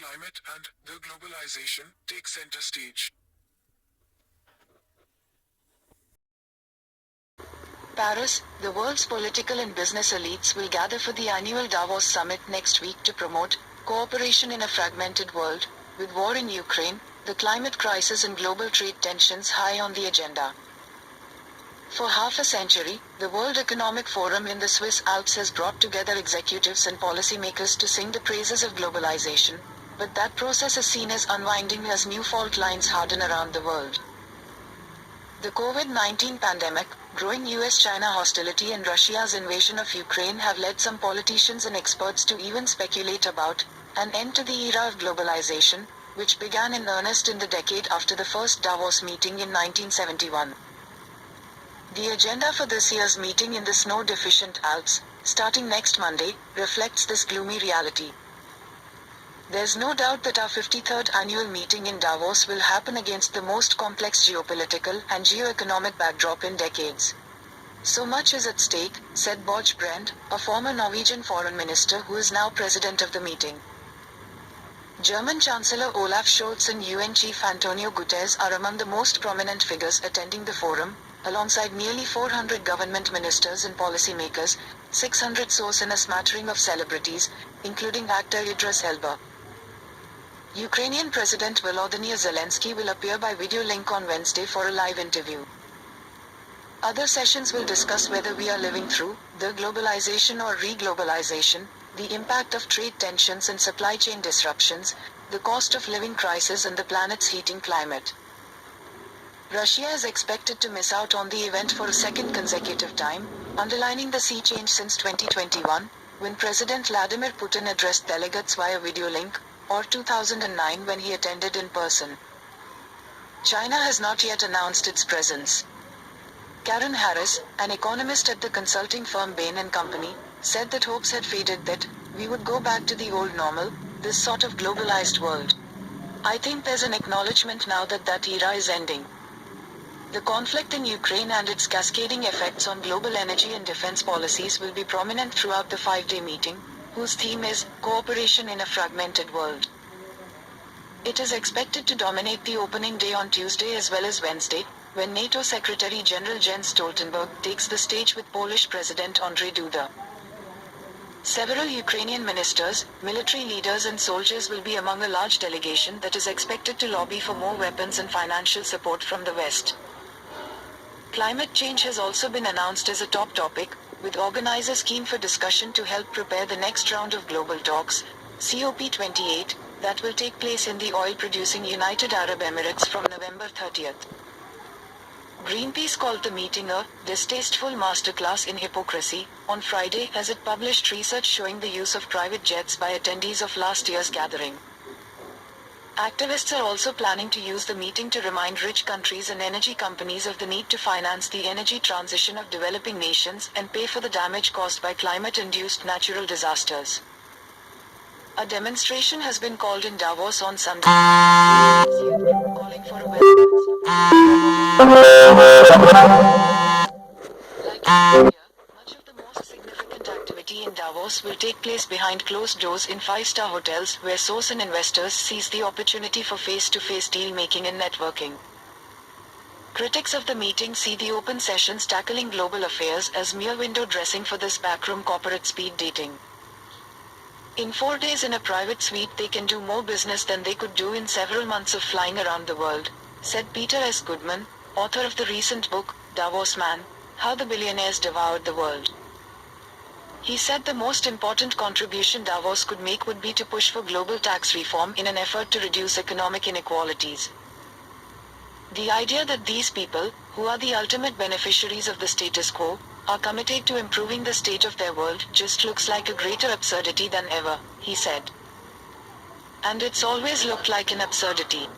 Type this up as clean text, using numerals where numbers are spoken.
climate and the globalization take center stage. Paris, the world's political and business elites will gather for the annual Davos summit next week to promote cooperation in a fragmented world, with war in Ukraine, the climate crisis and global trade tensions high on the agenda. For half a century, the World Economic Forum in the Swiss Alps has brought together executives and policymakers to sing the praises of globalization, but that process is seen as unwinding as new fault lines harden around the world. The COVID-19 pandemic, growing US-China hostility and Russia's invasion of Ukraine have led some politicians and experts to even speculate about an end to the era of globalization, which began in earnest in the decade after the first Davos meeting in 1971. The agenda for this year's meeting in the snow-deficient Alps, starting next Monday, reflects this gloomy reality. There's no doubt that our 53rd annual meeting in Davos will happen against the most complex geopolitical and geo-economic backdrop in decades. So much is at stake, said Borge Brend, a former Norwegian foreign minister who is now president of the meeting. German Chancellor Olaf Scholz and UN Chief Antonio Guterres are among the most prominent figures attending the forum, alongside nearly 400 government ministers and policymakers, 600 sources and a smattering of celebrities, including actor Idris Elba. Ukrainian President Volodymyr Zelensky will appear by video link on Wednesday for a live interview. Other sessions will discuss whether we are living through the globalization or re-globalization, the impact of trade tensions and supply chain disruptions, the cost of living crisis and the planet's heating climate. Russia is expected to miss out on the event for a second consecutive time, underlining the sea change since 2021, when President Vladimir Putin addressed delegates via video link, or 2009 when he attended in person. China has not yet announced its presence. Karen Harris, an economist at the consulting firm Bain & Company, said that hopes had faded that we would go back to the old normal, this sort of globalized world. I think there's an acknowledgement now that that era is ending. The conflict in Ukraine and its cascading effects on global energy and defense policies will be prominent throughout the 5-day meeting, whose theme is cooperation in a fragmented world. It is expected to dominate the opening day on Tuesday as well as Wednesday, when NATO Secretary General Jens Stoltenberg takes the stage with Polish President Andrzej Duda. Several Ukrainian ministers, military leaders and soldiers will be among a large delegation that is expected to lobby for more weapons and financial support from the West. Climate change has also been announced as a top topic, with organizers keen for discussion to help prepare the next round of global talks, COP28, that will take place in the oil-producing United Arab Emirates from November 30th. Greenpeace called the meeting a distasteful masterclass in hypocrisy on Friday as it published research showing the use of private jets by attendees of last year's gathering. Activists are also planning to use the meeting to remind rich countries and energy companies of the need to finance the energy transition of developing nations and pay for the damage caused by climate-induced natural disasters. A demonstration has been called in Davos on Sunday, calling for a Like India, much of the most significant activity in Davos will take place behind closed doors in five-star hotels where sources and investors seize the opportunity for face-to-face deal-making and networking. Critics of the meeting see the open sessions tackling global affairs as mere window dressing for this backroom corporate speed dating. In 4 days in a private suite they can do more business than they could do in several months of flying around the world, said Peter S. Goodman, author of the recent book, Davos Man, How the Billionaires Devoured the World. He said the most important contribution Davos could make would be to push for global tax reform in an effort to reduce economic inequalities. The idea that these people, who are the ultimate beneficiaries of the status quo, are committed to improving the state of their world just looks like a greater absurdity than ever, he said. And it's always looked like an absurdity.